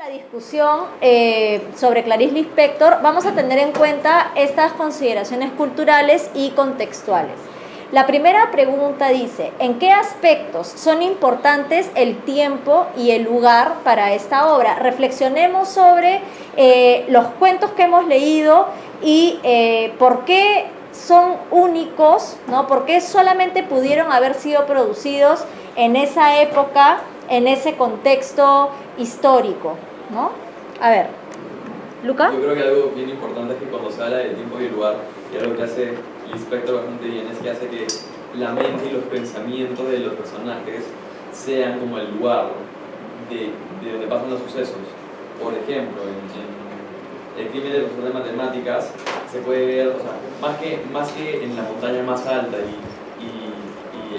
La discusión sobre Clarice Lispector, vamos a tener en cuenta estas consideraciones culturales y contextuales. La primera pregunta dice, ¿en qué aspectos son importantes el tiempo y el lugar para esta obra? Reflexionemos sobre los cuentos que hemos leído y por qué son únicos, ¿no? ¿Por qué solamente pudieron haber sido producidos en esa época, en ese contexto histórico, ¿no? A ver, ¿Luca? Yo creo que algo bien importante es que cuando se habla de tiempo y lugar, y algo que hace Lispector bastante bien, es que hace que la mente y los pensamientos de los personajes sean como el lugar de donde pasan los sucesos. Por ejemplo, en El crimen del profesor de matemáticas se puede ver, o sea, más que en la montaña más alta y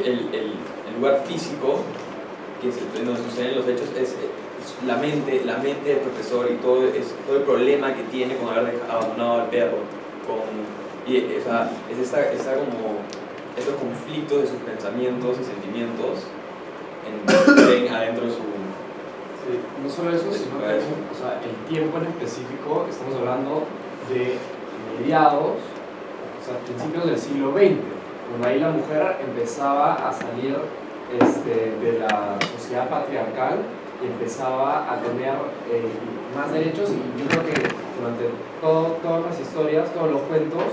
el lugar físico que es donde suceden los hechos es la mente del profesor y todo el problema que tiene con haber abandonado al perro, es como esos conflictos de sus pensamientos y sentimientos adentro de su... Sí, no solo eso, sino que el tiempo en específico, estamos hablando de mediados, principios del siglo XX, cuando ahí la mujer empezaba a salir de la sociedad patriarcal y empezaba a tener más derechos, y yo creo que durante todas las historias, todos los cuentos,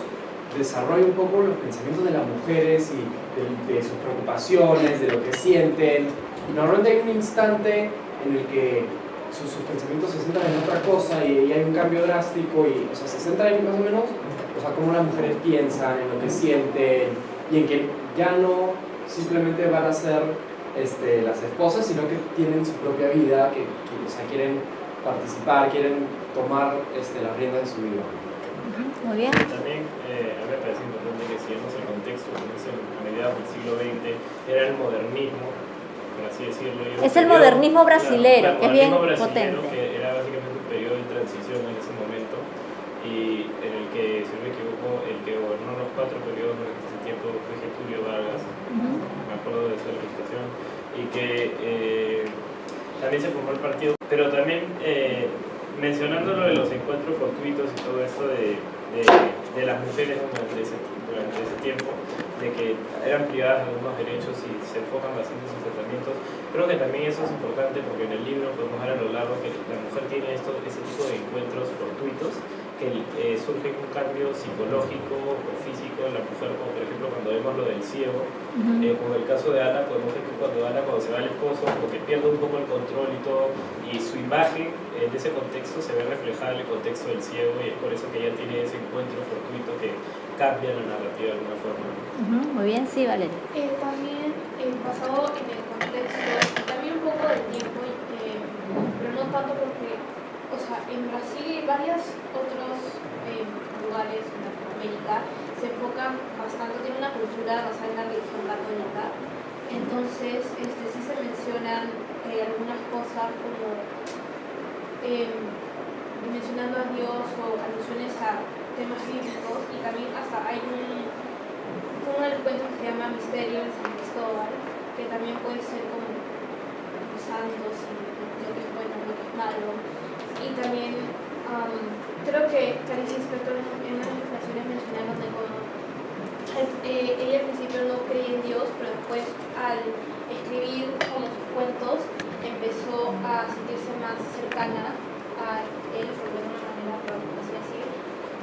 desarrolla un poco los pensamientos de las mujeres y de sus preocupaciones, de lo que sienten, y normalmente hay un instante en el que sus pensamientos se centran en otra cosa y hay un cambio drástico y se centra en más o menos cómo las mujeres piensan, en lo que sienten, y en que ya no simplemente van a ser las esposas, sino que tienen su propia vida, que quieren participar, quieren tomar las riendas de su vida. Muy bien. También a mí me parece importante que si vemos el contexto, como es a mediados del siglo XX, era el modernismo, por así decirlo. Es el modernismo brasilero, que es bien potente. Que era básicamente un periodo de transición en ese momento, y en el que, si no me equivoco, el que gobernó los 4 periodos durante ese tiempo fue Getúlio Vargas, me acuerdo de esa representación, y que también se formó el partido, pero también mencionando lo de los encuentros fortuitos y todo esto de las mujeres durante ese tiempo, de que eran privadas de algunos derechos y se enfocan bastante en sus tratamientos. Creo que también eso es importante porque en el libro podemos ver a lo largo que la mujer tiene ese tipo de encuentros fortuitos que surge un cambio psicológico o físico en la mujer, como por ejemplo cuando vemos lo del ciego, como el caso de Ana, podemos ver que cuando se va al esposo, como que pierde un poco el control y todo, y su imagen en ese contexto se ve reflejada en el contexto del ciego, y es por eso que ella tiene ese encuentro fortuito que cambia la narrativa de alguna forma. Muy bien, sí, Valeria. También basado en el contexto, también un poco del tiempo, pero no tanto porque, en Brasil y varios otros lugares en Latinoamérica se enfocan bastante, tienen una cultura basada en la religión católica, entonces sí se mencionan algunas cosas como mencionando a Dios o alusiones a temas bíblicos, y también hasta hay uno de los cuentos que se llama Misterio de San Cristóbal, que también puede ser como los santos y lo que es bueno, lo que es malo. Y también creo que Clarice Lispector en unas declaraciones mencionaron de cómo ella al principio no creía en Dios, pero después al escribir como sus cuentos empezó a sentirse más cercana a él, por de una manera, por así decir,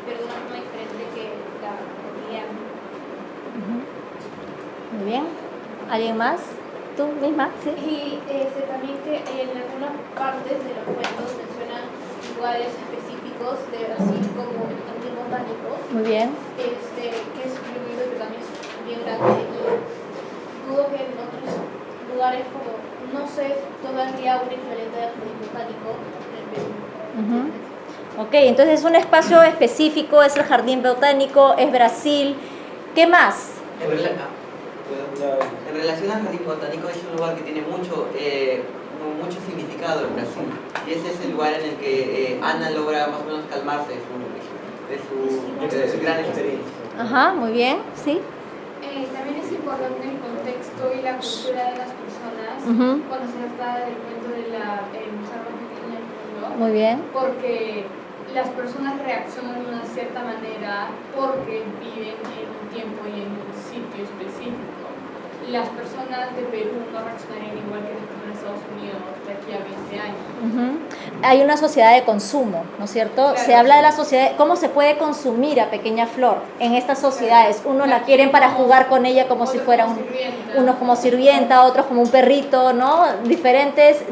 pero de una forma diferente que la cotidiana. Muy bien. ¿Alguien más? ¿Tú misma? Sí. Y también que en algunas partes de los cuentos mencionan lugares específicos de Brasil como el jardín botánico. Muy bien. Que es un libro que también es bien grande, y dudo que en otros lugares como, no sé, todavía un equivalente de jardín botánico en el Perú. Ok, entonces es un espacio específico, es el jardín botánico, es Brasil. ¿Qué más? En relación al jardín botánico, es un lugar que tiene mucho significado en Brasil, y ese es el lugar en el que Ana logra más o menos calmarse de su gran experiencia. Ajá, muy bien, sí. También es importante el contexto y la cultura de las personas cuando se trata del cuento de la mujer más pequeña del mundo, ejemplo. Muy bien. Porque las personas reaccionan de una cierta manera porque viven en un tiempo y en un sitio específico. Las personas de Perú no reaccionarían igual que las personas de Estados Unidos de aquí a 20 años. Hay una sociedad de consumo, ¿no es cierto? Claro. Se habla de la sociedad, cómo se puede consumir a Pequeña Flor en estas sociedades. Unos la quieren para jugar con ella como si fuera unos como sirvienta, otros como un perrito, ¿no? Diferentes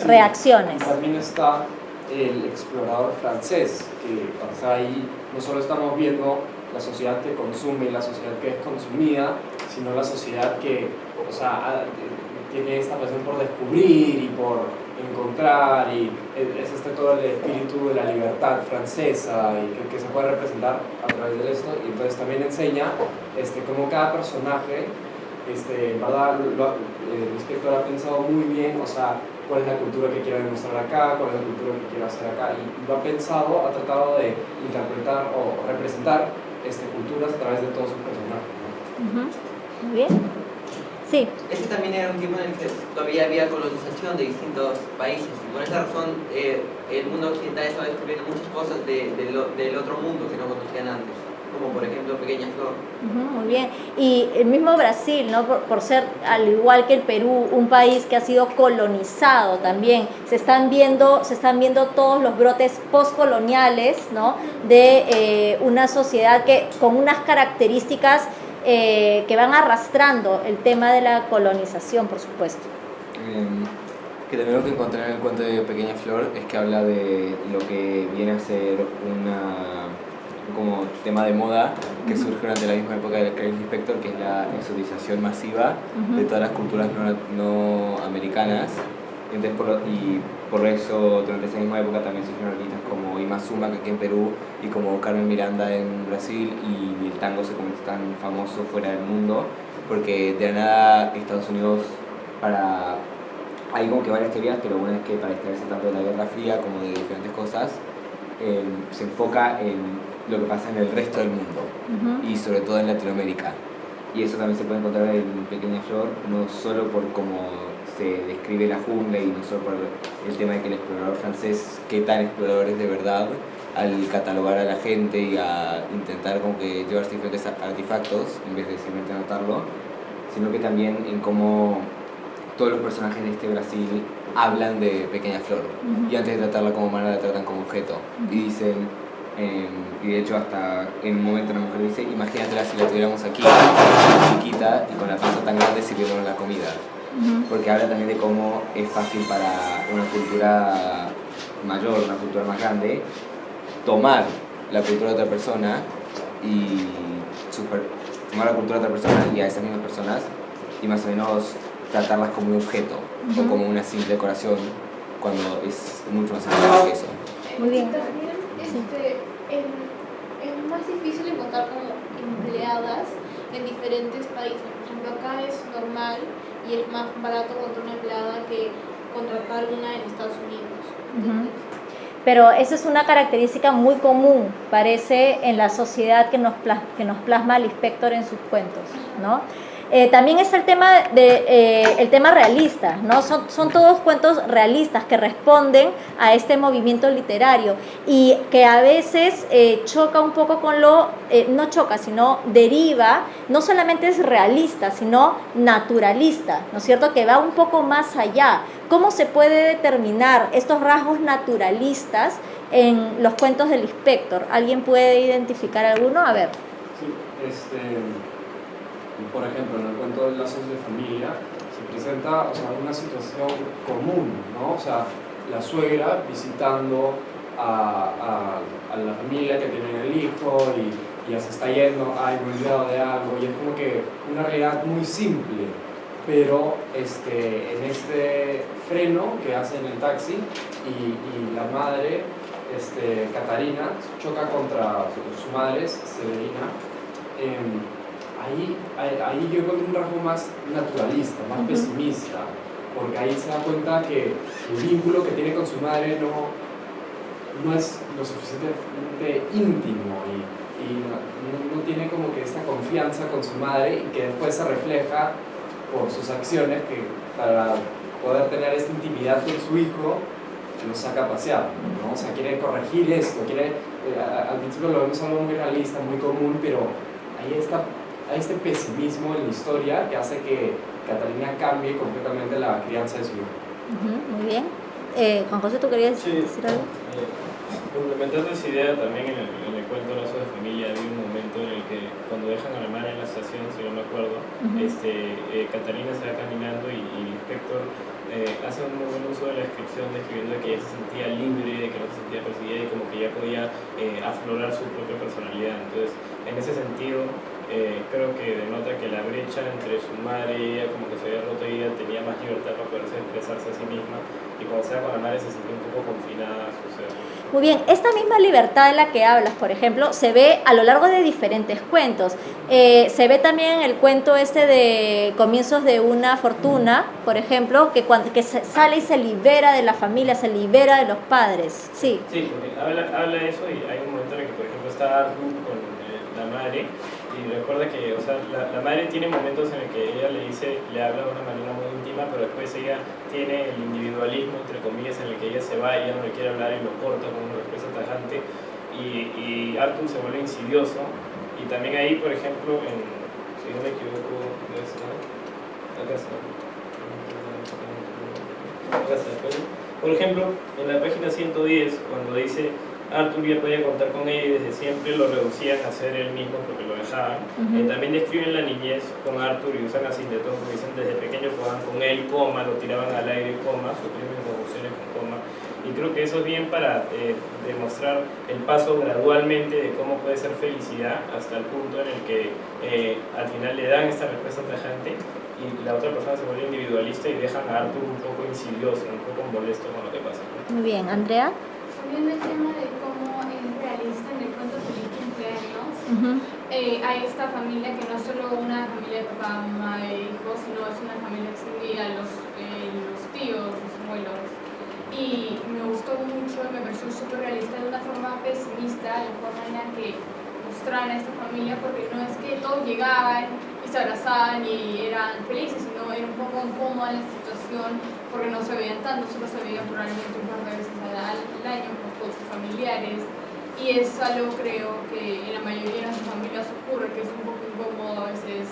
reacciones. También está el explorador francés, que o sea, ahí no solo estamos viendo la sociedad que consume y la sociedad que es consumida, sino la sociedad que, o sea, tiene esta pasión por descubrir y por encontrar, y es todo el espíritu de la libertad francesa y que se puede representar a través de esto, y entonces también enseña cómo cada personaje, en verdad, el inspector ha pensado muy bien, o sea, cuál es la cultura que quiere demostrar acá, cuál es la cultura que quiere hacer acá, y lo ha pensado, ha tratado de interpretar o representar culturas a través de todos sus personajes, ¿no? Muy bien. Sí. Ese también era un tiempo en el que todavía había colonización de distintos países, y por esa razón el mundo occidental estaba descubriendo muchas cosas del otro mundo que no conocían antes, como por ejemplo Pequeña Flor. Muy bien. Y el mismo Brasil, ¿no? Por ser, al igual que el Perú, un país que ha sido colonizado también, se están viendo todos los brotes postcoloniales, ¿no? De una sociedad con unas características que van arrastrando el tema de la colonización, por supuesto. Que también lo que encontré en el cuento de Pequeña Flor es que habla de lo que viene a ser como tema de moda que surge durante la misma época del Clarice Lispector, que es la exotización masiva de todas las culturas no americanas. Entonces, por eso durante esa misma época también surgieron artistas como Ima Sumac aquí en Perú y como Carmen Miranda en Brasil, y el tango se convirtió tan famoso fuera del mundo porque de la nada Estados Unidos, hay como que varias teorías, pero una es que para distraerse tanto de la Guerra Fría como de diferentes cosas, se enfoca en lo que pasa en el resto del mundo y sobre todo en Latinoamérica, y eso también se puede encontrar en Pequeña Flor, no solo por cómo se describe la jungla y no solo por el tema de que el explorador francés, qué tan explorador es de verdad al catalogar a la gente y a intentar como que llevarse diferentes artefactos en vez de simplemente anotarlo, sino que también en cómo todos los personajes de este Brasil hablan de Pequeña Flor y antes de tratarla como humana la tratan como objeto y dicen, y de hecho hasta en un momento una mujer dice, imagínatela si la tuviéramos aquí, chiquita y con la panza tan grande sirviéndonos la comida, porque habla también de cómo es fácil para una cultura mayor, una cultura más grande, tomar la cultura de otra persona y tomar la cultura de otra persona y a esas mismas personas y más o menos tratarlas como un objeto o como una simple decoración, cuando es mucho más importante que eso. Muy bien. También es más difícil encontrar como empleadas en diferentes países. Por ejemplo, acá es normal y es más barato contratar una empleada que contratar una en Estados Unidos. Pero eso es una característica muy común, parece, en la sociedad que nos plasma Lispector en sus cuentos, ¿no? También está el tema realista, ¿no? Son todos cuentos realistas que responden a este movimiento literario y que a veces choca un poco con no choca, sino deriva, no solamente es realista, sino naturalista, ¿no es cierto? Que va un poco más allá. ¿Cómo se puede determinar estos rasgos naturalistas en los cuentos del Lispector? ¿Alguien puede identificar alguno? A ver. Sí, por ejemplo, en el cuento de Lazos de Familia se presenta, o sea, una situación común, ¿no? O sea, la suegra visitando a la familia que tiene el hijo y ya se está yendo, ay, me he olvidado de algo, y es como que una realidad muy simple, pero en este freno que hace en el taxi y la madre, Catarina, choca contra su madre, Severina. Ahí yo encuentro un rasgo más naturalista, más pesimista, porque ahí se da cuenta que el vínculo que tiene con su madre no es lo suficientemente íntimo y no tiene como que esta confianza con su madre, y que después se refleja por sus acciones, que para poder tener esta intimidad con su hijo los saca a pasear, ¿no? O sea, quiere corregir esto, al principio lo vemos algo muy realista, muy común, pero hay este pesimismo en la historia que hace que Catalina cambie completamente la crianza de su hijo. Muy bien. Juan José, ¿tú querías decir algo? Complementando esa idea, también en el cuento Lazo de Familia había un momento en el que cuando dejan a la madre en la estación, si no me acuerdo, Catalina se va caminando y el inspector hace un muy buen uso de la descripción, describiendo que ella se sentía libre, de que no se sentía perseguida y como que ya podía aflorar su propia personalidad. Entonces, en ese sentido, creo que denota que la brecha entre su madre y ella como que se había roto y ella tenía más libertad para poderse expresarse a sí misma, y cuando se va con la madre se sentía un poco confinada a su ser. Muy bien, esta misma libertad de la que hablas, por ejemplo, se ve a lo largo de diferentes cuentos. Se ve también en el cuento de Comienzos de una Fortuna, por ejemplo, que sale y se libera de la familia, se libera de los padres. Sí. Sí, porque habla de eso, y hay un momento en el que, por ejemplo, está Arthur con la madre, y recuerda que, o sea, la madre tiene momentos en el que ella le habla de una manera muy íntima, pero después ella tiene el individualismo, entre comillas, en el que ella se va y ya no le quiere hablar y lo corta con una respuesta tajante, y Arthur se vuelve insidioso. Y también ahí, por ejemplo, si no me equivoco, por ejemplo, en la página 110, cuando dice Arthur ya podía contar con ella y desde siempre lo reducían a ser él mismo porque lo dejaban. También describen la niñez con Arthur y usan así de todo, porque dicen desde pequeño jugaban con él, lo tiraban al aire, suprimen convulsiones con coma. Y creo que eso es bien para demostrar el paso gradualmente de cómo puede ser felicidad hasta el punto en el que al final le dan esta respuesta tajante y la otra persona se vuelve individualista y dejan a Arthur un poco insidioso, un poco molesto con lo que pasa. Muy bien, Andrea. Volviendo al tema de cómo es realista en el cuento Feliz Cumpleaños, hay esta familia que no es solo una familia de papá, mamá e hijos, sino es una familia extendida, los tíos, los abuelos. Y me gustó mucho y me pareció súper realista de una forma pesimista, la forma en la que mostraban a esta familia, porque no es que todos llegaban y se abrazaban y eran felices, sino era un poco incómoda la situación porque no se veían tanto, solo se veían probablemente un par de veces al año con sus familiares, y es algo creo que en la mayoría de las familias ocurre, que es un poco incómodo a veces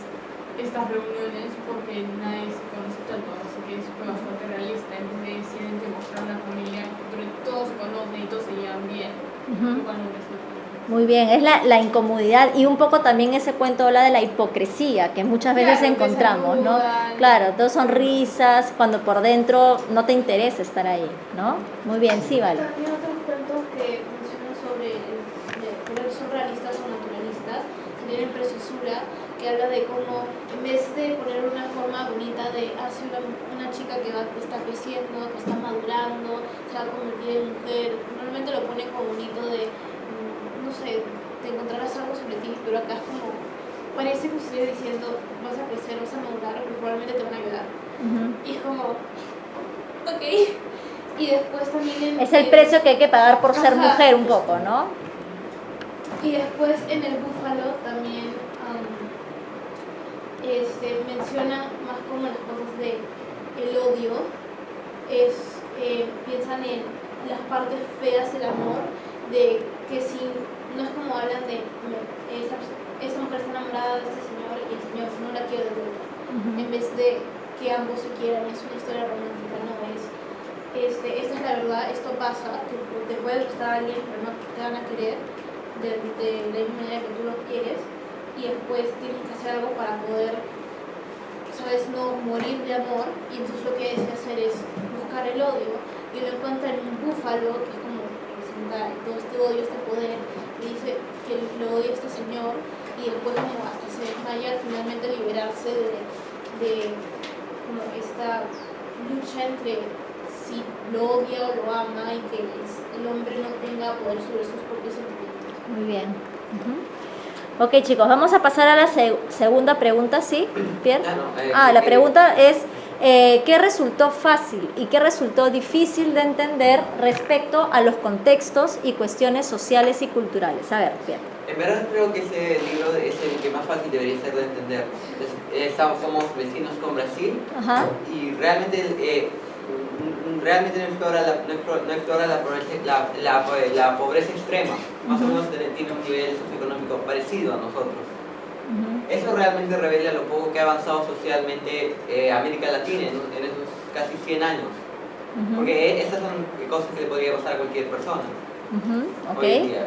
estas reuniones porque nadie se conoce tanto, así que eso fue bastante realista, en vez de simplemente mostrar una familia donde todos se conocen y todos se llevan bien. Muy bien, es la incomodidad, y un poco también ese cuento habla de la hipocresía que muchas veces encontramos, ¿no? Claro, todos son risas cuando por dentro no te interesa estar ahí, ¿no? Muy bien, sí, vale. También otros cuentos que mencionan sobre son realistas o naturalistas, tienen Preciosura, que habla de cómo en vez de poner una forma bonita de hacer una chica que está creciendo, que está madurando, se va a convertir en mujer, normalmente lo pone como bonito de no sé, te encontrarás algo sobre ti, pero acá es como, parece que estuviera diciendo, vas a crecer, vas a madurar, pero probablemente te van a ayudar. Y es como, ok. Y después también es el precio que hay que pagar por ser mujer un poco, ¿no? Y después en el Búfalo también menciona más como las cosas de el odio, piensan en las partes feas del amor, de que si no es como hablan de esta mujer está enamorada de este señor y el señor no la quiere de vuelta, en vez de que ambos se quieran, es una historia romántica, no es esta es la verdad, esto pasa, te puede gustar a alguien pero no te van a querer de la misma manera que tú lo quieres, y después tienes que hacer algo para poder, sabes, no morir de amor, y entonces lo que desea hacer es buscar el odio, y lo encuentra en un búfalo que es como todo este odio, este poder, y dice que lo odia este señor, y después como hasta se desmaya, finalmente liberarse de como esta lucha entre si lo odia o lo ama, y que el hombre no tenga poder sobre sus propios sentimientos. Muy bien. Ok, chicos, vamos a pasar a la segunda pregunta, ¿sí, Pierre? La pregunta es ¿qué resultó fácil y qué resultó difícil de entender respecto a los contextos y cuestiones sociales y culturales? A ver, Pierre. En verdad creo que ese libro es el que más fácil debería ser de entender. Somos vecinos con Brasil. Ajá. Y realmente realmente no explora la pobreza extrema, más o menos tiene un nivel socioeconómico parecido a nosotros. Eso realmente revela lo poco que ha avanzado socialmente América Latina en esos casi 100 años. Porque esas son cosas que le podría pasar a cualquier persona hoy en día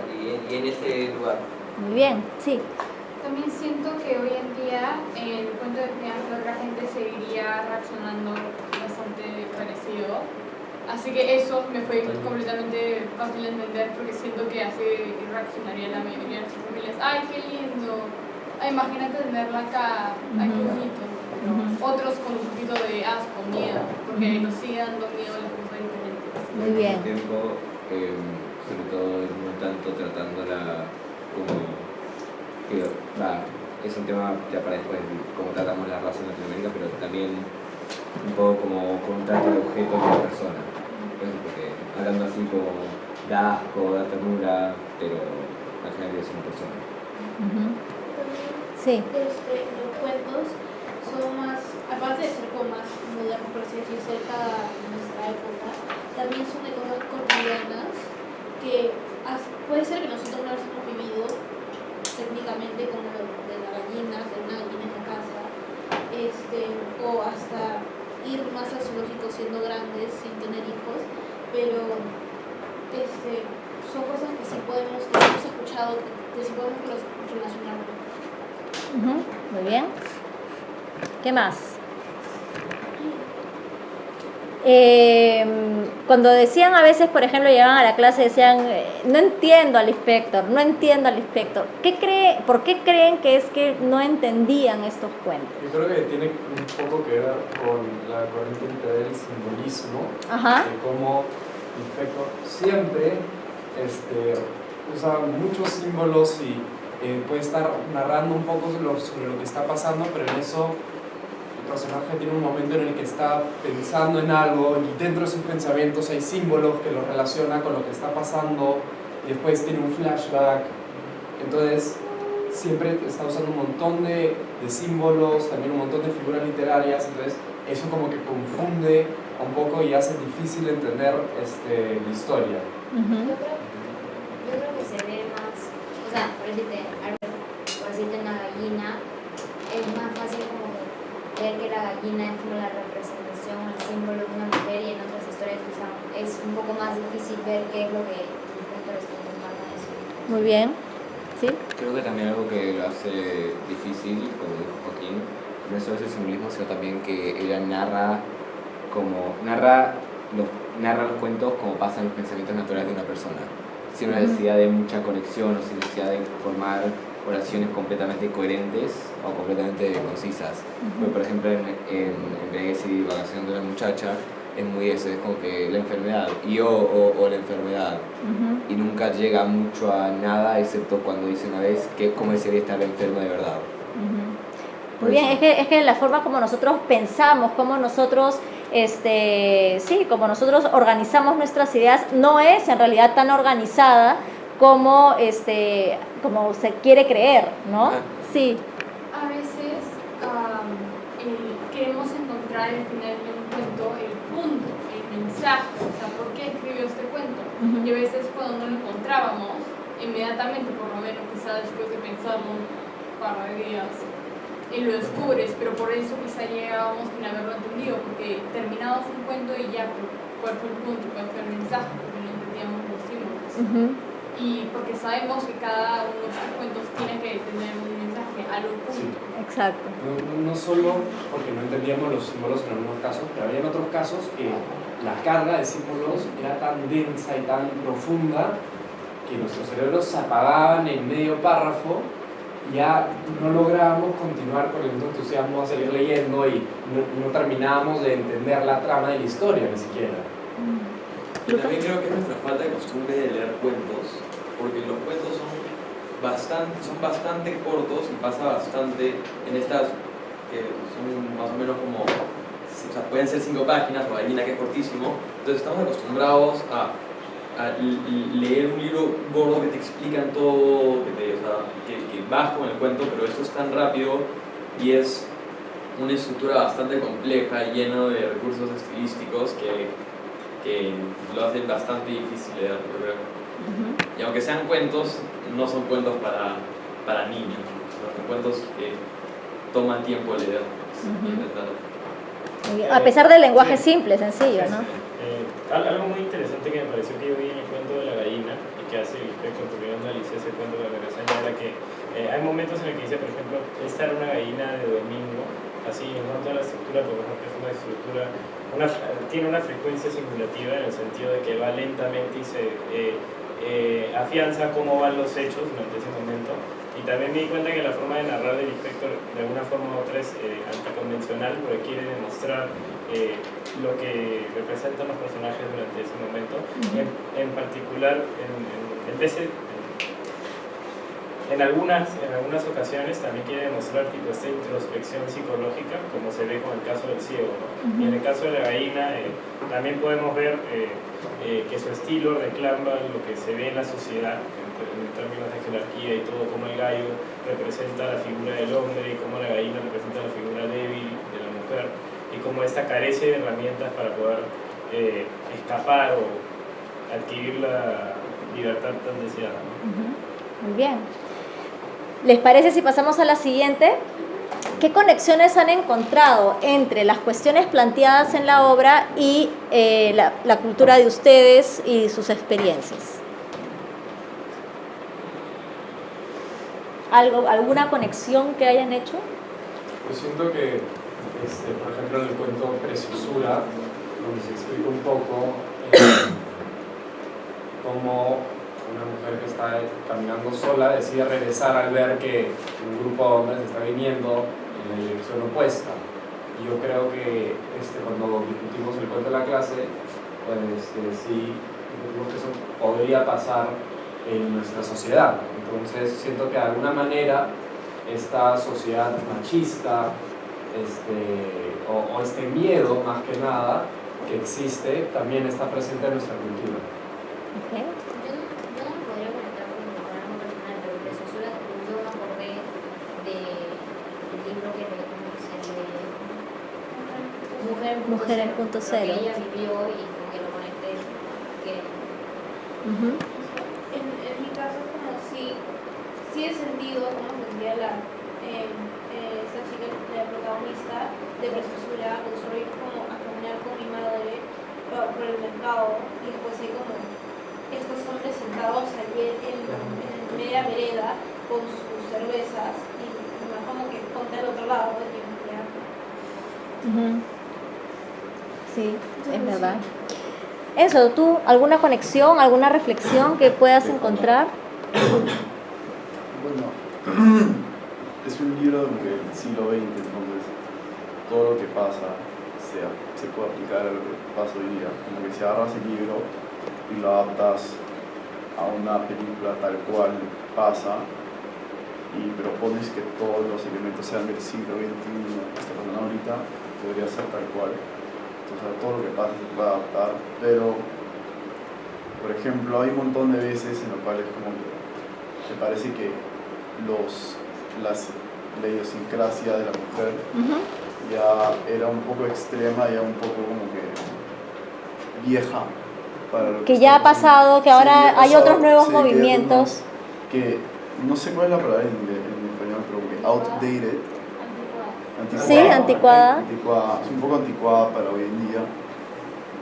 y en ese lugar. Muy bien, sí. También siento que hoy en día el cuento de Piano la gente seguiría reaccionando bastante parecido. Así que eso me fue completamente fácil de entender porque siento que así reaccionaría la mayoría de sus familias. ¡Ay, qué lindo! Ay, imagínate tenerla acá. ¡Ay, qué bonito! Pero otros con un poquito de asco, miedo, porque nos sigue dando miedo las cosas diferentes. Muy bien. Al mismo tiempo, sobre todo no tanto tratándola como que es un tema ya para después, cómo tratamos la raza en Latinoamérica, pero también un poco como con un trato de objeto de la persona. Porque hablando así como da asco, da ternura, pero al final es una persona. Sí. Los cuentos son más, aparte de ser como más modernos, por así decirlo, cerca de nuestra época, también son de cosas cotidianas que puede ser que nosotros no las hemos vivido técnicamente, como lo de la gallina, de una gallina en la casa, o hasta ir más al zoológico siendo grandes, sin tener hijos, pero son cosas que sí podemos, que hemos escuchado, que sí podemos relacionar. Muy bien. ¿Qué más? Cuando decían a veces, por ejemplo, llegaban a la clase y decían, no entiendo al inspector, no entiendo al inspector. ¿Por qué creen que es que no entendían estos cuentos? Yo creo que tiene un poco que ver con la corriente del simbolismo, de cómo el inspector siempre usa muchos símbolos y puede estar narrando un poco sobre lo que está pasando, pero en eso el personaje tiene un momento en el que está pensando en algo y dentro de sus pensamientos hay símbolos que lo relaciona con lo que está pasando y después tiene un flashback. Entonces siempre está usando un montón de símbolos, también un montón de figuras literarias, entonces eso como que confunde un poco y hace difícil entender la historia. Yo creo que se ve más, o sea, por decirte una gallina, es más fácil como ver que la gallina es como la representación, el símbolo de una mujer, y en otras historias es un poco más difícil ver qué es lo que el inspector está intentando decir. Muy bien. ¿Sí? Creo que también algo que lo hace difícil, como dijo Joaquín, no es solo ese simbolismo, sino también que ella narra los cuentos como pasan los pensamientos naturales de una persona, sin necesidad de mucha conexión o sin necesidad de formar oraciones completamente coherentes o completamente concisas. Por ejemplo, en Vejez y Divagación de una muchacha, es muy eso, es como que la enfermedad, o la enfermedad, y nunca llega mucho a nada, excepto cuando dice una vez cómo sería estar enfermo de verdad. Muy bien, es que la forma como nosotros pensamos, como nosotros como nosotros organizamos nuestras ideas, no es en realidad tan organizada como como se quiere creer, ¿no? Sí. A veces queremos encontrar al final de un cuento el punto, el mensaje, o sea, ¿por qué escribió este cuento? Y a veces cuando no lo encontrábamos, inmediatamente, por lo menos quizá después de pensarlo un par de días, y lo descubres, pero por eso quizá llegábamos sin haberlo entendido, porque terminamos un cuento y ya, ¿cuál fue el punto? ¿Cuál fue el mensaje? Porque no entendíamos los símbolos. Y porque sabemos que cada uno de estos cuentos tiene que tener un mensaje, algo punto. Sí. Exacto. No solo porque no entendíamos los símbolos en algunos casos, pero había en otros casos que la carga de símbolos era tan densa y tan profunda que nuestros cerebros se apagaban en medio párrafo y ya no lográbamos continuar con el mismo entusiasmo a seguir leyendo y no terminábamos de entender la trama de la historia ni siquiera. Y también creo que es nuestra falta de costumbre de leer cuentos, porque los cuentos son bastante cortos y pasa bastante en estas que son más o menos como, o sea, pueden ser 5 páginas o Gallina, que es cortísimo. Entonces estamos acostumbrados a leer un libro gordo que te explican todo, que vas con el cuento, pero esto es tan rápido y es una estructura bastante compleja, lleno de recursos estilísticos que que lo hace bastante difícil leer, yo creo. Y aunque sean cuentos, no son cuentos para niños, son cuentos que toman tiempo leer. A pesar del lenguaje simple, sencillo, ¿no? Algo muy interesante que me pareció que yo vi en el cuento de la gallina y que hace construyendo Alicia ese cuento de la regresa era que hay momentos en el que dice, por ejemplo, esta era una gallina de domingo, así en cuanto a la estructura, por ejemplo, es una estructura, tiene una frecuencia singulativa en el sentido de que va lentamente y se afianza cómo van los hechos durante ese momento. Y también me di cuenta que la forma de narrar de Lispector de alguna forma u otra es anticonvencional, porque quiere demostrar lo que representan los personajes durante ese momento. En particular, en algunas ocasiones también quiere demostrar tipo esta introspección psicológica, como se ve con el caso del ciego, ¿no? Y en el caso de la gallina también podemos ver que su estilo reclama lo que se ve en la sociedad en términos de jerarquía y todo, como el gallo representa la figura del hombre y como la gallina representa la figura débil de la mujer, y como esta carece de herramientas para poder escapar o adquirir la libertad tan deseada, ¿no? Muy bien. ¿Les parece si pasamos a la siguiente? ¿Qué conexiones han encontrado entre las cuestiones planteadas en la obra y la cultura de ustedes y sus experiencias? ¿Alguna conexión que hayan hecho? Yo siento que, por ejemplo, en el cuento Preciosura, donde se explica un poco cómo una mujer que está caminando sola decide regresar al ver que un grupo de hombres está viniendo en la dirección opuesta. Y yo creo que cuando discutimos el cuento de la clase, pues sí, discutimos que eso podría pasar en nuestra sociedad. Entonces siento que de alguna manera esta sociedad machista o este miedo más que nada que existe también está presente en nuestra cultura. Okay. Yo no me podría conectar con mi programa personal, pero Preciosura, yo me acordé del libro que leímos, el de Mujer en punto cero. Que ella vivió y que lo conecté. En mi caso es como si he sentido cómo sentía esta chica, la protagonista de Preciosura, que solo ir como a caminar con mi madre por el mercado y después hay como estos hombres sentados allí en media vereda con sus cervezas y más como que ponte al otro lado de mi mujer. Sí, es verdad. Eso, ¿tú alguna conexión, alguna reflexión que puedas encontrar? Bueno, es un libro del siglo XX, entonces todo lo que pasa se puede aplicar a lo que pasa hoy día. Como que si agarras el libro y lo adaptas a una película tal cual pasa, pero pones que todos los elementos sean del siglo XXI, que está pasando ahorita, podría ser tal cual. Entonces todo lo que pasa se puede adaptar, pero por ejemplo hay un montón de veces en los cuales como que me parece que la idiosincrasia de la mujer ya era un poco extrema, ya un poco como que vieja para lo que ya ha pasado, que ahora hay otros nuevos movimientos. Que no sé cuál es la palabra en español, pero que outdated. Sí, anticuada. Es un poco anticuada para hoy en día.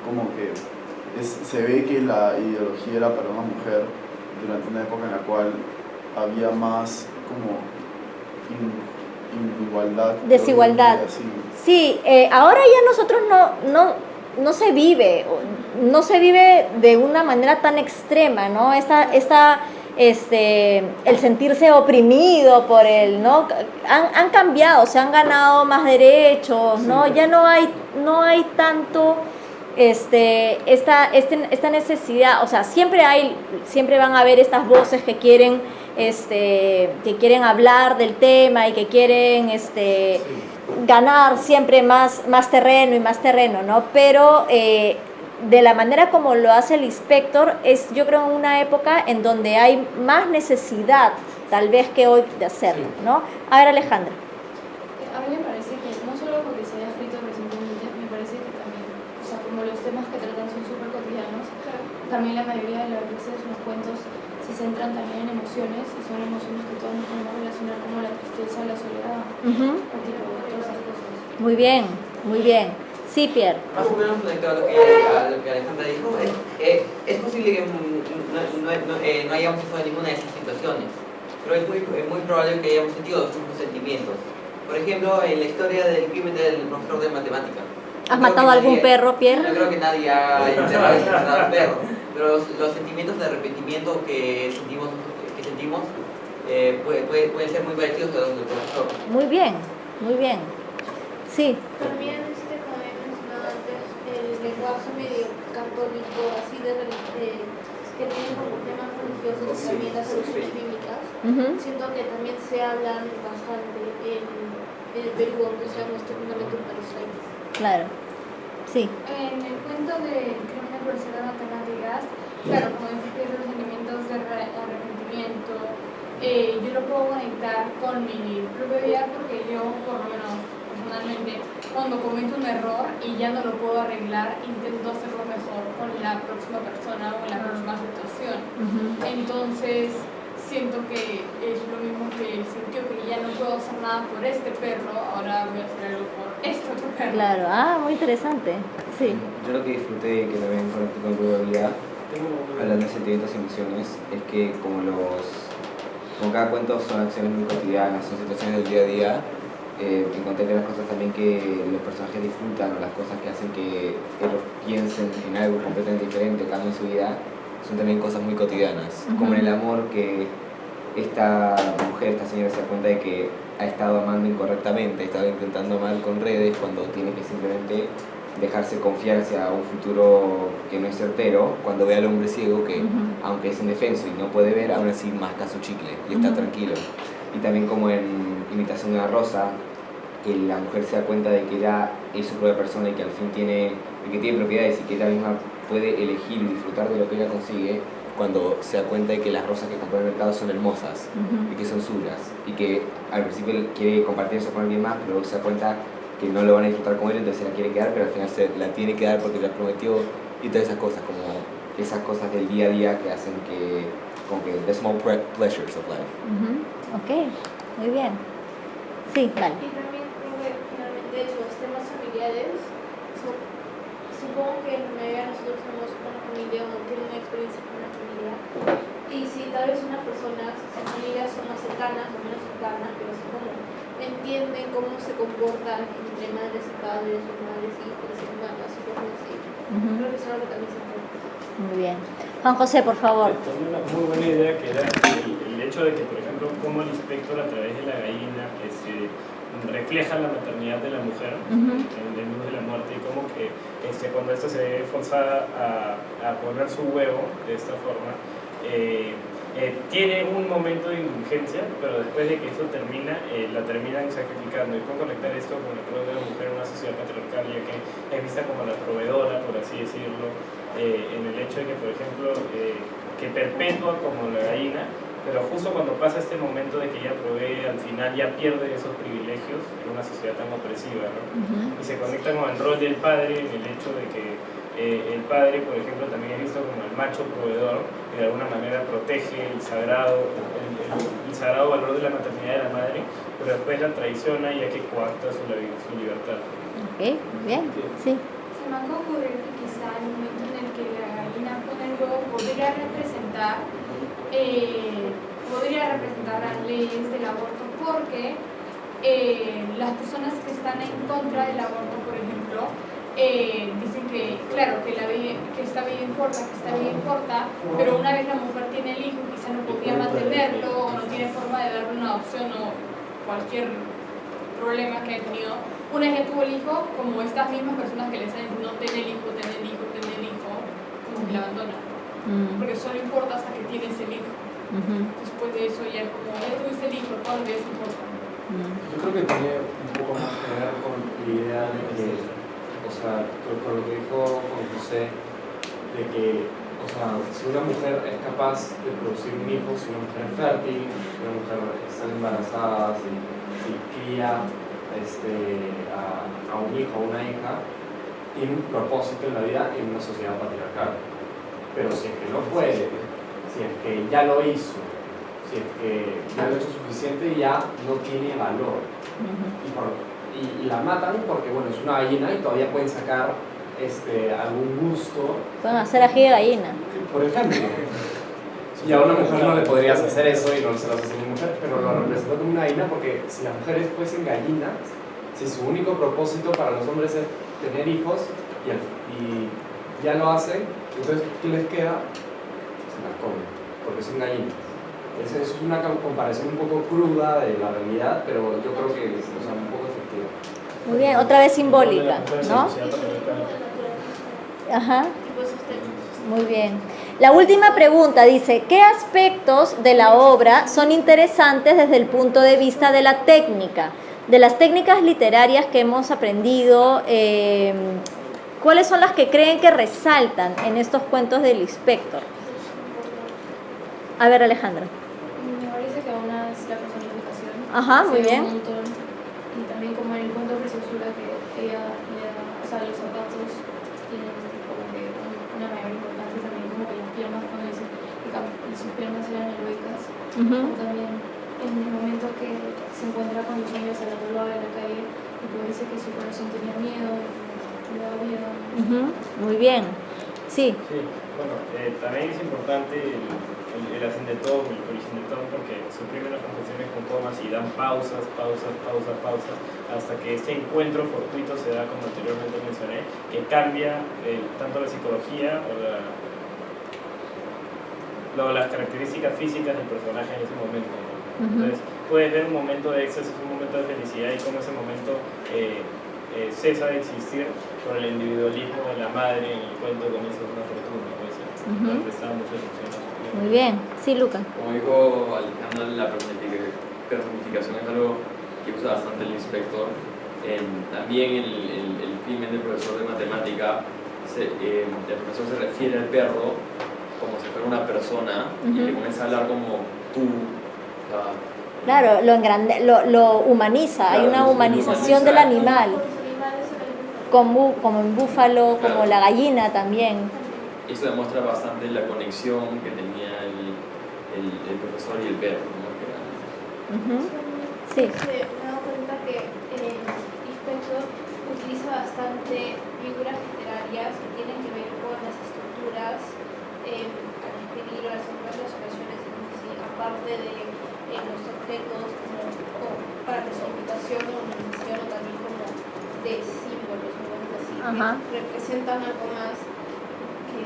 Como que se ve que la ideología era para una mujer durante una época en la cual había más como igualdad. Desigualdad. Sí, ahora ya nosotros no se vive de una manera tan extrema, ¿no? El sentirse oprimido por él, ¿no? Han cambiado, se han ganado más derechos, ¿no? Ya no hay tanto esta necesidad, o sea, siempre van a haber estas voces que quieren hablar del tema y que quieren ganar siempre más terreno y más terreno, ¿no? Pero de la manera como lo hace el Lispector, es yo creo una época en donde hay más necesidad tal vez que hoy de hacerlo, ¿no? A ver, Alejandra. A mí me parece que no solo porque se haya escrito recientemente, me parece que también, o sea, como lo está temas que tratan son súper cotidianos. También la mayoría de las veces los cuentos se centran también en emociones y son emociones que todos nos podemos relacionar como la tristeza, la soledad, o tipo, todas esas cosas. Muy bien, muy bien. Sí, Pierre. Más o menos conectado a lo que Alejandra dijo, es posible que no hayamos pasado ninguna de esas situaciones, pero es muy probable que hayamos sentido los mismos sentimientos. Por ejemplo, en la historia del crimen del profesor de matemática. ¿Has matado a algún perro, Pierre? No creo que nadie ha intentado asesinar a un perro, pero los sentimientos de arrepentimiento que sentimos pueden ser muy parecidos a los del profesor. Muy bien, muy bien. Sí. También, como he mencionado antes, el lenguaje medio católico, así que tiene como temas religiosos y también las soluciones bíblicas. Siento que también se hablan bastante en el Perú, aunque seamos técnicamente un país laico. Claro. Sí. En el cuento de Crimen del profesor de matemáticas, claro, como dice los sentimientos de arrepentimiento, yo lo puedo conectar con mi propia vida porque yo, por lo menos personalmente, cuando cometo un error y ya no lo puedo arreglar, intento hacerlo mejor con la próxima persona o en la próxima situación. Entonces, siento que es lo mismo que el sentido que ya no puedo hacer nada por este perro, ahora voy a hacer algo por este otro perro. Claro, muy interesante. Sí. Yo lo que disfruté, que también conecté con mi propia vida, hablando de sentimientos y emociones, es que como cada cuento son acciones muy cotidianas, son situaciones del día a día, encontré que las cosas también que los personajes disfrutan o las cosas que hacen que ellos piensen en algo completamente diferente, cambien su vida, son también cosas muy cotidianas, como en el amor que esta señora se da cuenta de que ha estado amando incorrectamente, ha estado intentando amar con redes cuando tiene que simplemente dejarse confiar hacia un futuro que no es certero, cuando ve al hombre ciego que aunque es indefenso y no puede ver, aún así masca su chicle y está tranquilo. Y también como en Imitación de una rosa, que la mujer se da cuenta de que ella es su propia persona y que al fin tiene propiedades y que ella misma puede elegir y disfrutar de lo que ella consigue cuando se da cuenta de que las rosas que compró en el mercado son hermosas y que son suyas y que al principio quiere compartir eso con alguien más, pero luego se da cuenta que no lo van a disfrutar con él, entonces se la quiere quedar, pero al final se la tiene que dar porque la prometió y todas esas cosas, como esas cosas del día a día que hacen que, como que the small pleasures of life. Ok, muy bien. Sí, vale. Y también creo que finalmente los temas familiares son, supongo que la mayoría de nosotros tenemos una familia o tienen una experiencia con una familia, y si tal vez unas personas, sus familias son más cercanas o menos cercanas, pero así como entienden cómo se comportan entre madres y padres, o madres y hijos, hermanas y cosas así. Creo que es algo que también se importa. Muy bien. Juan José, por favor. Tomé una muy buena idea que era el hecho de que, por ejemplo, cómo el inspector a través de la gallina refleja la maternidad de la mujer en el luz de la muerte y cómo que cuando esta se ve forzada a poner su huevo de esta forma, tiene un momento de indulgencia, pero después de que esto termina, la terminan sacrificando. Y puedo conectar esto con el rol de la mujer en una sociedad patriarcal, ya que es vista como la proveedora, por así decirlo, en el hecho de que, por ejemplo, que perpetúa como la gallina, pero justo cuando pasa este momento de que ella provee, al final ya pierde esos privilegios en una sociedad tan opresiva, ¿no? Y se conecta con el rol del padre en el hecho de que el padre, por ejemplo, también es visto como el macho proveedor, que de alguna manera protege el sagrado valor de la maternidad de la madre, pero después la traiciona ya que coacta su libertad. Ok, muy bien. Sí. Se me acaba de ocurrir que quizá el momento en el que la gallina pone el huevo podría representar las leyes del aborto, porque las personas que están en contra del aborto, por ejemplo, dicen que, claro, que esta vida importa, pero una vez la mujer tiene el hijo, quizá no podía mantenerlo, o no tiene forma de darle una adopción o cualquier problema que haya tenido. Una vez que tuvo el hijo, como estas mismas personas que le están diciendo, ten el hijo, como que la abandonan. Porque solo importa hasta que tienes el hijo. Después de eso ya como, ya tuviste el hijo, todo lo que es importa. Yo creo que tiene un poco más que ver con la idea de que, o sea, con lo que dijo Juan José, de que, o sea, si una mujer es capaz de producir un hijo, si una mujer es fértil, si una mujer está embarazada, si cría a un hijo o una hija, tiene un propósito en la vida en una sociedad patriarcal. Pero si es que no puede, si es que ya lo hizo, si es que ya lo ha hecho suficiente, ya no tiene valor. Y la matan porque, bueno, es una gallina y todavía pueden sacar algún gusto. Pueden hacer ají de gallina. Por ejemplo. Y a una mujer no le podrías hacer eso y no se lo haces a una mujer, pero lo representó como una gallina porque si las mujeres fuesen gallinas, si su único propósito para los hombres es tener hijos y ya lo hacen, entonces ¿qué les queda? Se las comen, porque son gallinas. Esa es una comparación un poco cruda de la realidad, pero yo creo que es un poco efectiva. Muy bien, otra vez simbólica, ¿no? Ajá. Muy bien. La última pregunta dice, ¿qué aspectos de la obra son interesantes desde el punto de vista de la técnica? De las técnicas literarias que hemos aprendido, ¿cuáles son las que creen que resaltan en estos cuentos del Lispector? A ver, Alejandra. Me parece que una es la personificación. Ajá, muy bien. Un montón. Y también como en el cuento de Preciosura que ella le da, o sea, los zapatos tienen como que una mayor importancia también, como que las piernas, cuando dice que sus piernas eran heroicas. O también en el momento que se encuentra con los niños a la rueda de la calle y pues dice que su corazón tenía miedo y le daba miedo. Muy bien. Sí. Sí, bueno, también es importante el ascendetón, el polisindetón, porque suprimen las conjunciones con comas y dan pausas, hasta que este encuentro fortuito se da, como anteriormente mencioné, que cambia tanto la psicología o las características físicas del personaje en ese momento, ¿no? Entonces, puedes ver un momento de éxtasis, un momento de felicidad y cómo ese momento cesa de existir por el individualismo de la madre en el cuento comienza con una fortuna, pues, prestaba mucha atención a su vida. Muy bien. Sí, Luca. Como dijo Alejandra, la personificación es algo que usa bastante el inspector. También el crimen del profesor de matemática, el profesor se refiere al perro como si fuera una persona y le comienza a hablar como tú. Claro, lo humaniza, Claro, hay una humanización del animal, como en búfalo, como la gallina también. Eso demuestra bastante la conexión que tenía el profesor y el perro, ¿no? Sí. Me he dado cuenta que Lispector utiliza bastante figuras literarias que tienen que ver con las estructuras al escribir o las ocasiones, aparte de los objetos como para personificación o mención o también como de símbolos, así, que representan algo más que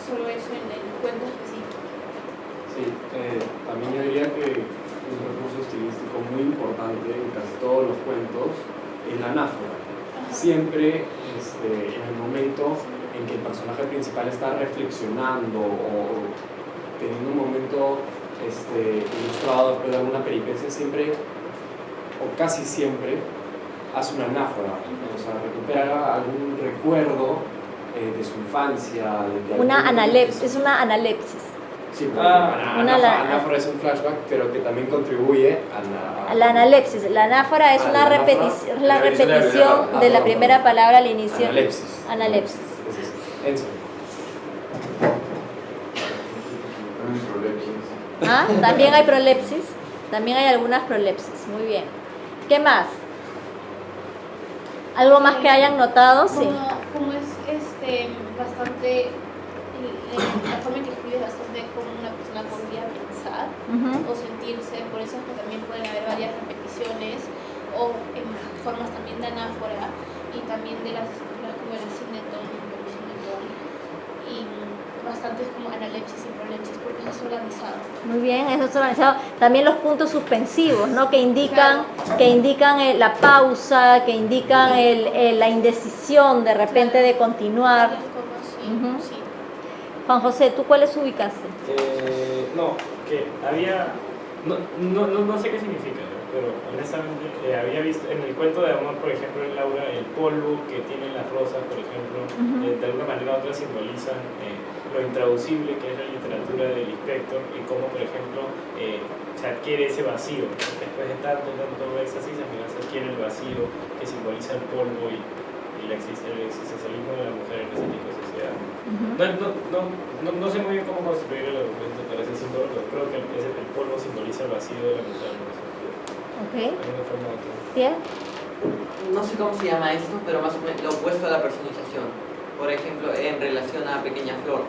solo eso en el cuento específico. Sí, también yo diría que un recurso estilístico muy importante en casi todos los cuentos es la anáfora. Siempre en el momento en que el personaje principal está reflexionando o teniendo un momento ilustrado después de alguna peripecia, siempre o casi siempre hace una anáfora, o sea, recupera algún recuerdo de su infancia. Es una analepsis. Sí, anáfora es un flashback, pero que también contribuye a la analepsis. La anáfora es la repetición de la primera palabra al inicio. Analepsis. Enzo. También hay prolepsis. También hay algunas prolepsis. Muy bien. ¿Qué más? ¿Algo más que hayan notado? Sí. Como es bastante, la forma en que escribe es bastante como una persona podría pensar o sentirse, por eso es que también pueden haber varias repeticiones o en formas también de anáfora y también de las como el sinetón y bastantes como analepsis y prolepsis porque es organizado. Muy bien, eso es organizado. También los puntos suspensivos, ¿no? Que indican la pausa, que indican la indecisión de repente de continuar. Sí. Juan José, ¿tú cuáles ubicaste? No sé qué significa, pero honestamente había visto en el cuento de amor, por ejemplo, en Laura, el polvo que tienen las rosas, por ejemplo, de alguna manera u otra simbolizan lo intraducible que es la literatura del Lispector y cómo, por ejemplo, se adquiere ese vacío, ¿no? Después de tanto éxtasis, al final se adquiere el vacío que simboliza el polvo y el existencialismo de la mujer en ese tipo de sociedad. No sé muy bien cómo construir el argumento para ese símbolo, pero creo que el polvo simboliza el vacío de la mujer en esa sociedad. Ok. De una forma u otra. ¿Bien? No sé cómo se llama esto, pero más o menos lo opuesto a la personización. Por ejemplo, en relación a Pequeña Flor,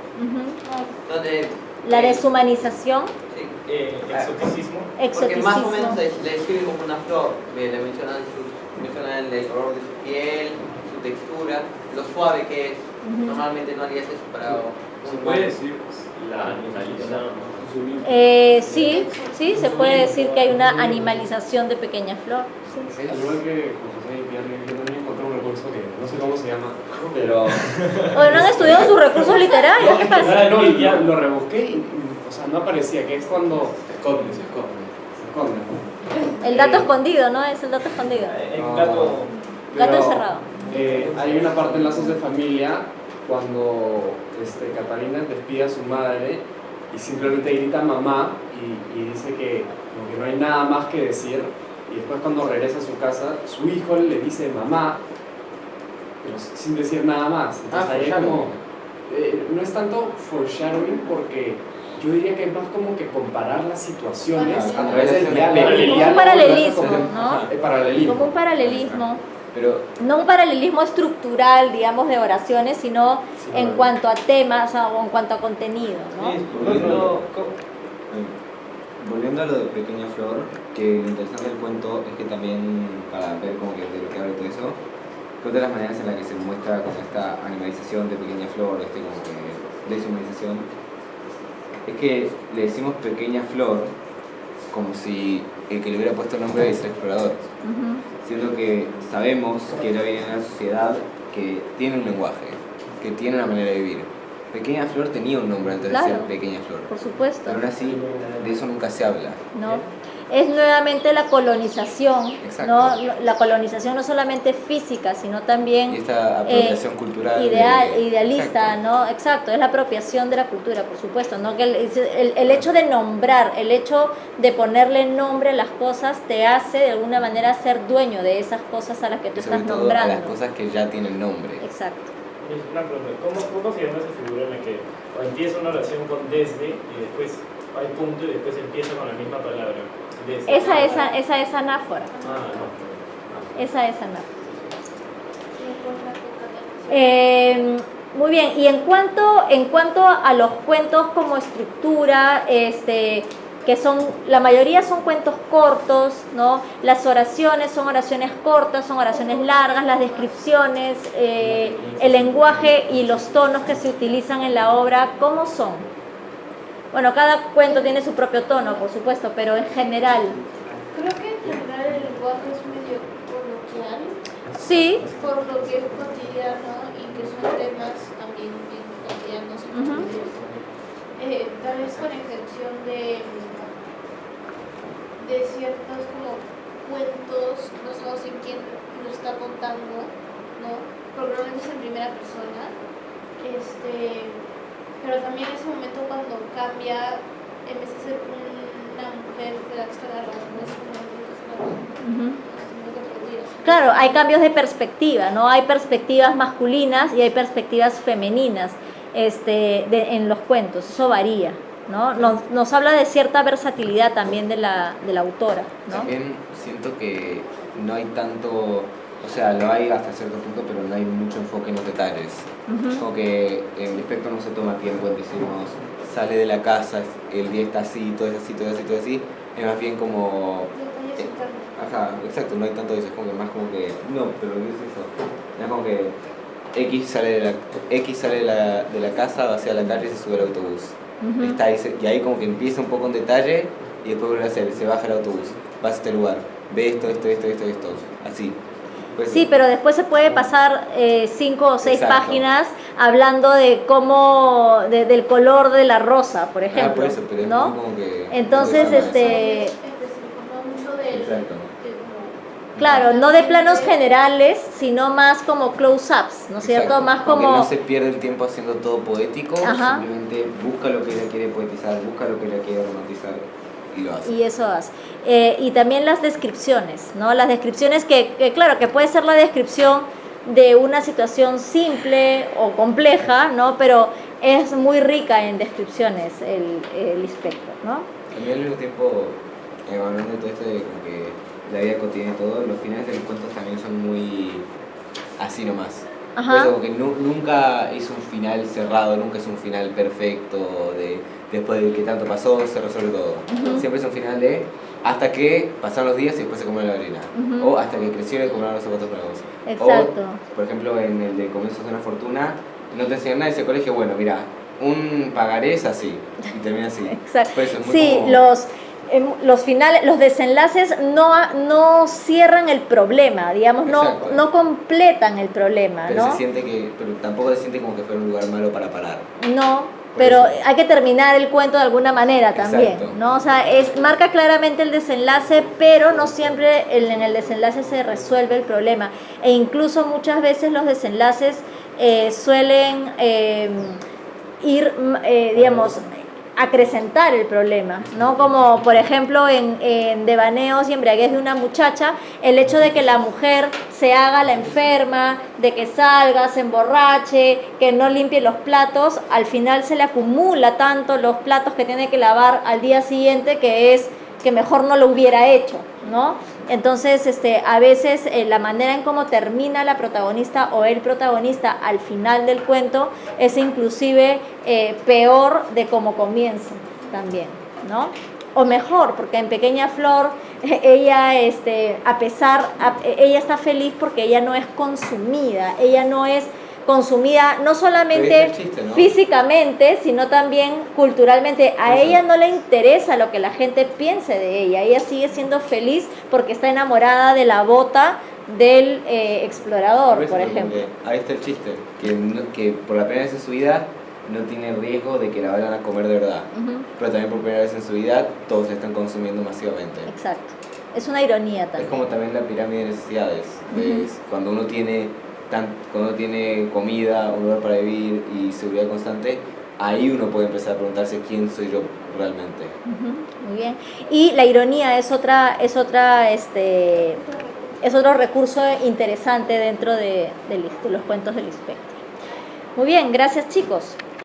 donde... La deshumanización, Sí. Exoticismo. Porque más o menos exoticismo. le describe como una flor, le mencionan el color de su piel, su textura, lo suave que es. Normalmente no harías eso para Se un puede humano. decir la animalización. Sí, se puede decir que hay una animalización de Pequeña Flor. Sí. Al igual que José y Pierre, yo también encontré un recurso que no sé cómo se llama, pero... ¿O no han estudiado sus recursos literarios? No, ¿Qué es que, pasa? no, y ya lo rebusqué y, o sea, no aparecía, que es cuando... Se esconde. Se esconde. El dato escondido, ¿no? Es el dato escondido. El gato. Gato Pero, encerrado. Hay una parte en Lazos de Familia cuando Catalina despide a su madre y simplemente grita mamá y dice que como que no hay nada más que decir, y después cuando regresa a su casa su hijo le dice mamá pero sin decir nada más. Entonces ahí es como no es tanto foreshadowing, porque yo diría que es más como que comparar las situaciones a través del diálogo. Como un paralelismo, ¿no? Paralelismo. Como un paralelismo. Pero No un paralelismo estructural, digamos, de oraciones, sino Sí, en vale. cuanto a temas, o en cuanto a contenido, ¿no? volviendo a lo de Pequeña Flor, que lo interesante del cuento es que también, para ver como que de lo que habla y todo eso, que otra de las maneras en las que se muestra como esta animalización de Pequeña Flor, como que deshumanización, es que le decimos Pequeña Flor como si el que le hubiera puesto el nombre es el explorador, siendo que sabemos que ella viene de una sociedad que tiene un lenguaje, que tiene una manera de vivir. Pequeña Flor tenía un nombre antes de Claro. ser Pequeña Flor, Por supuesto, pero aún así de eso nunca se habla. ¿no? Es nuevamente la colonización, Exacto. ¿no? La colonización no solamente física, sino también Y esta apropiación cultural idealista, Exacto. ¿no? Exacto, es la apropiación de la cultura, por supuesto, ¿no? Que el hecho de nombrar, el hecho de ponerle nombre a las cosas te hace de alguna manera ser dueño de esas cosas a las que tú Y sobre estás todo a nombrando. las cosas que ya tienen nombre. Exacto. Una pregunta, ¿cómo se llama esa figura en la que empieza una oración con desde y después hay punto y después empieza con la misma palabra? Desde. Esa es anáfora. No. Esa es anáfora. Muy bien, y en cuanto a los cuentos como estructura, que son, la mayoría son cuentos cortos, ¿no? Las oraciones son oraciones cortas, son oraciones largas, las descripciones, el lenguaje y los tonos que se utilizan en la obra, ¿cómo son? Bueno, cada cuento tiene su propio tono, por supuesto, pero en general. Creo que en general el lenguaje es medio coloquial, Sí, por lo que es cotidiano y que son temas también bien cotidianos y comunes. Tal vez con excepción de ciertos como cuentos basados en quién lo está contando, ¿no? Porque normalmente es en primera persona. Pero también ese momento cuando cambia, en vez de ser una mujer de la que está narrando, es una mujer que está narrando. claro, hay cambios de perspectiva, ¿no? Hay perspectivas masculinas y hay perspectivas femeninas en los cuentos, eso varía, ¿no? Nos habla de cierta versatilidad también de la autora, ¿no? También siento que no hay tanto, o sea, lo hay hasta cierto punto, pero no hay mucho enfoque en los detalles. Como que el espectro no se toma tiempo en decirnos, sale de la casa, el día está así, todo es así, todo es así, todo es así. Es más bien como... Ajá, exacto, no hay tanto de eso, es como que más como que... No, pero ¿qué es eso? Es como que X sale de la casa, va hacia la calle y se sube al autobús. Está ahí, y ahí como que empieza un poco en detalle y después vuelve a hacer, se baja el autobús, va a este lugar, ve esto, así. Pues, Sí, pero después se puede pasar 5 o 6 Exacto. páginas hablando de cómo, del color de la rosa, por ejemplo, por eso, pero es ¿no? muy como que... Entonces, mucho del... Exacto. claro, no de planos generales, sino más como close-ups, ¿no es cierto? Exacto. Más Que como... no se pierde el tiempo haciendo todo poético, Ajá. simplemente busca lo que ella quiere poetizar, busca lo que ella quiere romantizar y lo hace. Y eso hace. Y también las descripciones, ¿no? Las descripciones que claro, que puede ser la descripción de una situación simple o compleja, ¿no? Pero es muy rica en descripciones el Lispector, ¿no? A mí al mismo tiempo, hablando de todo esto de como que la vida cotidiana y todo, los finales de los cuentos también son muy así nomás. Ajá. Por eso, como que nunca es un final cerrado, nunca es un final perfecto, de después de que tanto pasó, se resuelve todo. Siempre es un final de hasta que pasaron los días y después se comió la harina. O hasta que crecieron y compraron los zapatos nuevos. Exacto. O, por ejemplo, en el de Comienzos de una Fortuna, no te enseñan nada de ese colegio, bueno, mira, un pagaré es así, y termina así. Exacto. Por eso es muy Sí, como... los finales, los desenlaces no cierran el problema, digamos, Exacto. no completan el problema, Pero ¿no? pero tampoco se siente como que fuera un lugar malo para parar. No, Por pero eso. hay que terminar el cuento de alguna manera también, Exacto. ¿no? O sea, marca claramente el desenlace, pero no siempre en el desenlace se resuelve el problema. E incluso muchas veces los desenlaces suelen ir, digamos, acrecentar el problema, ¿no? Como por ejemplo en Devaneos y embriaguez de una muchacha, el hecho de que la mujer se haga la enferma, de que salga, se emborrache, que no limpie los platos, al final se le acumula tanto los platos que tiene que lavar al día siguiente que mejor no lo hubiera hecho, ¿no? Entonces, a veces la manera en cómo termina la protagonista o el protagonista al final del cuento es inclusive peor de cómo comienza también, ¿no? O mejor, porque en Pequeña Flor ella, ella está feliz porque ella no es consumida, ella no es consumida no solamente chiste, ¿no? físicamente, sino también culturalmente. A ella no le interesa lo que la gente piense de ella sigue siendo feliz porque está enamorada de la bota del explorador, por ejemplo. Ahí está el chiste, que por la primera vez en su vida no tiene riesgo de que la vayan a comer de verdad, pero también por primera vez en su vida todos se están consumiendo masivamente. Exacto, es una ironía también. Es como también la pirámide de necesidades, cuando uno tiene comida, un lugar para vivir y seguridad constante, ahí uno puede empezar a preguntarse quién soy yo realmente. Muy bien. Y la ironía es otro recurso interesante dentro de los cuentos del Lispector. Muy bien, gracias chicos.